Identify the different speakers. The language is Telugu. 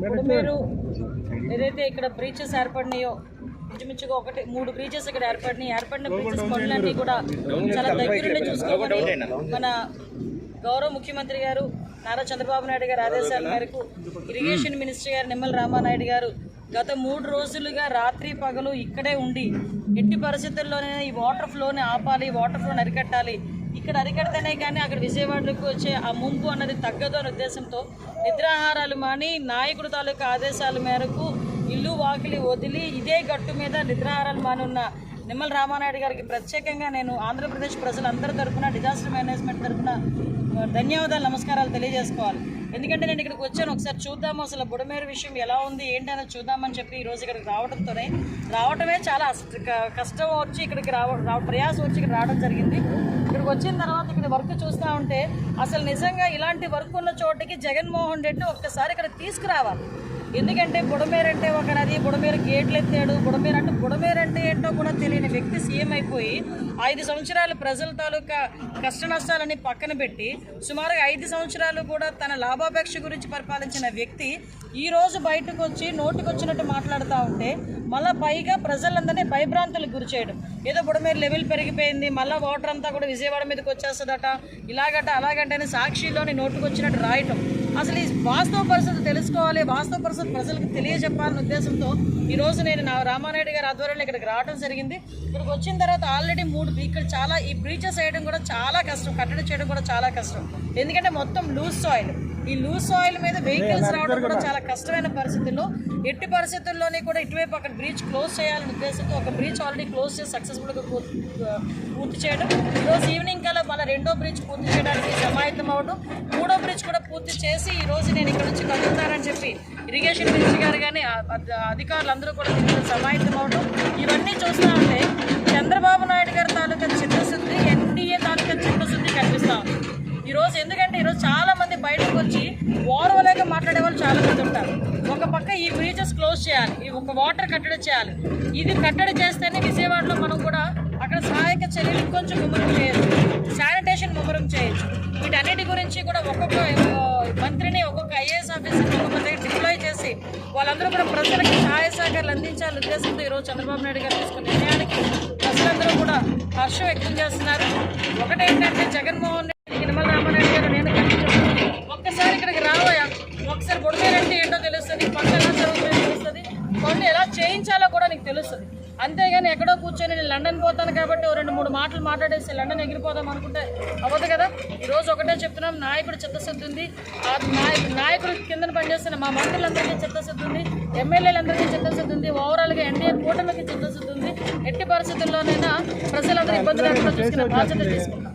Speaker 1: బుడమేరు ఏదైతే ఇక్కడ బ్రీచెస్ ఏర్పడినాయో ఇంచుమించుగా 3 బ్రీచెస్ ఇక్కడ ఏర్పడిన బ్రీచెస్ పనులన్నీ కూడా చాలా దగ్గరుండి చూసుకోమని మన గౌరవ ముఖ్యమంత్రి గారు నారా చంద్రబాబు నాయుడు గారి ఆదేశాల మేరకు ఇరిగేషన్ మినిస్టర్ గారు నిమ్మల రామానాయుడు గారు గత 3 రోజులుగా రాత్రి పగలు ఇక్కడే ఉండి ఎట్టి పరిస్థితుల్లోనే ఈ వాటర్ ఫ్లోని ఆపాలి, వాటర్ ఫ్లోని అరికట్టాలి, ఇక్కడ అరికడితేనే కానీ అక్కడ విజయవాడకు వచ్చే ఆ ముంపు అన్నది తగ్గదు అనే ఉద్దేశంతో నిద్రాహారాలు మాని నాయకుడు తాలూకా ఆదేశాల మేరకు ఇల్లు వాకిలి వదిలి ఇదే గట్టు మీద నిద్రాహారాలు మానున్న నిమ్మల రామానాయుడు గారికి ప్రత్యేకంగా నేను ఆంధ్రప్రదేశ్ ప్రజలందరి తరఫున డిజాస్టర్ మేనేజ్మెంట్ తరఫున ధన్యవాదాలు, నమస్కారాలు తెలియజేసుకోవాలి. ఎందుకంటే నేను ఇక్కడికి వచ్చాను, ఒకసారి చూద్దాము అసలు బుడమేరు విషయం ఎలా ఉంది ఏంటి అనేది చూద్దామని చెప్పి ఈరోజు ఇక్కడికి రావటమే చాలా కష్టం వచ్చి ఇక్కడికి ప్రయాసం వచ్చి ఇక్కడ రావడం జరిగింది. ఇక్కడికి వచ్చిన తర్వాత ఇక్కడ వర్క్ చూస్తూ ఉంటే అసలు నిజంగా ఇలాంటి వర్క్ ఉన్న చోటికి జగన్మోహన్ రెడ్డి ఒక్కసారి ఇక్కడ తీసుకురావాలి. ఎందుకంటే బుడమేరు అంటే ఒక నది, బుడమేరు గేట్లు ఎత్తాడు, బుడమేరు అంటే ఏంటో కూడా తెలియని వ్యక్తి సీఎం అయిపోయి 5 సంవత్సరాలు ప్రజల తాలూకా కష్ట నష్టాలని పక్కన పెట్టి సుమారుగా 5 సంవత్సరాలు కూడా తన లాభాపేక్ష గురించి పరిపాలించిన వ్యక్తి ఈరోజు బయటకు వచ్చి నోటికొచ్చినట్టు మాట్లాడుతూ ఉంటే మళ్ళీ పైగా ప్రజలందరినీ భయభ్రాంతులకు గురి చేయడం, ఏదో బుడమేరు లెవెల్ పెరిగిపోయింది మళ్ళీ వాటర్ అంతా కూడా విజయవాడ మీదకి వచ్చేస్తుందట, ఇలాగట అలాగంటే సాక్షిలోని నోటుకొచ్చినట్టు రాయటం. అసలు ఈ వాస్తవ పరిస్థితి తెలుసుకోవాలి, వాస్తవ పరిస్థితి ప్రజలకు తెలియజెప్పాలనే ఉద్దేశంతో ఈరోజు నేను రామానాయుడు గారి ఆధ్వర్యంలో ఇక్కడికి రావడం జరిగింది. ఇక్కడికి వచ్చిన తర్వాత ఆల్రెడీ 3 ఇక్కడ చాలా ఈ బ్రీచెస్ వేయడం కూడా చాలా కష్టం, కట్టడి చేయడం కూడా చాలా కష్టం. ఎందుకంటే మొత్తం లూజ్ సాయిల్, ఈ లూజ్ సాయిల్ మీద వెహికల్స్ రావడం కూడా చాలా కష్టమైన పరిస్థితుల్లో ఎట్టి పరిస్థితుల్లోనే కూడా ఇటువైపు అక్కడ బ్రీచ్ క్లోజ్ చేయాలనే ఉద్దేశంతో ఒక బ్రీచ్ ఆల్రెడీ క్లోజ్ చేసి సక్సెస్ఫుల్గా పూర్తి చేయడం, ఈరోజు ఈవినింగ్ కల్లా మళ్ళీ 2వ బ్రిడ్జ్ పూర్తి చేయడానికి సమాయత్తం అవ్వడం, 3వ బ్రిడ్జ్ కూడా పూర్తి చేసి ఈరోజు నేను ఇక్కడ నుంచి కదులుతానని చెప్పి ఇరిగేషన్ మినిస్టర్ గారు కానీ అధికారులందరూ కూడా దీంట్లో సమాయత్తం అవ్వడం, ఇవన్నీ చూస్తూ ఉంటే చంద్రబాబు నాయుడు గారి తాలూకా చిత్తశుద్ధి, ఎన్డీఏ తాలూకా చిత్తశుద్ధి కనిపిస్తూ ఉంది ఈరోజు. ఎందుకంటే ఈరోజు చాలామంది బయటకు వచ్చి ఓర్వలేక మాట్లాడే వాళ్ళు చాలామంది ఉంటారు. ఒక పక్క ఈ బ్రీచెస్ క్లోజ్ చేయాలి, ఈ ఒక వాటర్ కట్టడి చేయాలి, ఇది కట్టడి చేస్తేనే విజయవాడలో మనం కూడా అక్కడ సహాయక చర్యలు ఇంకొంచెం ముమ్మరం చేయొచ్చు, శానిటేషన్ ముమ్మరం చేయొచ్చు. వీటన్నిటి గురించి కూడా ఒక్కొక్క మంత్రిని ఒక్కొక్క ఐఏఎస్ ఆఫీసర్ని ఒక్కొక్క దగ్గర డిప్లాయ్ చేసి వాళ్ళందరూ కూడా ప్రజలకు సహాయ సహకారాలు అందించాలనే ఉద్దేశంతో ఈరోజు చంద్రబాబు నాయుడు గారు తీసుకున్న నిర్ణయానికి ప్రజలందరూ కూడా హర్షం వ్యక్తం చేస్తున్నారు. ఒకటేంటంటే జగన్మోహన్ రెడ్డి, నిమ్మల రామానాయుడు గారు నేను కలిసి చెప్తుంది ఒక్కసారి ఇక్కడికి రావయా, ఒకసారి బుడమేరు అంటే ఏంటో తెలుస్తుంది, పనులు ఎలా జరుగుతుందో తెలుస్తుంది, పనులు ఎలా చేయించాలో కూడా నీకు తెలుస్తుంది. అంతేగాని ఎక్కడో కూర్చొని నేను లండన్ పోతాను కాబట్టి 2-3 మాటలు మాట్లాడేసి లండన్ ఎగిరిపోదాం అనుకుంటే అవ్వదు కదా. ఈరోజు ఒకటే చెప్తున్నాం, నాయకుడు చిత్తశుద్ధి ఉంది, ఆ నాయకుడు కింద పనిచేస్తున్న మా మంత్రులందరికీ చిత్తశుద్ధి ఉంది, ఎమ్మెల్యేలందరికీ చిత్తశుద్ధి ఉంది, ఓవరాల్గా ఎన్డీఏ కూటమికి చిత్తశుద్ధి ఉంది. ఎట్టి పరిస్థితుల్లోనైనా ప్రజలందరూ ఇబ్బంది లేకుండా చూసుకునే బాధ్యత తీసుకుంటాం.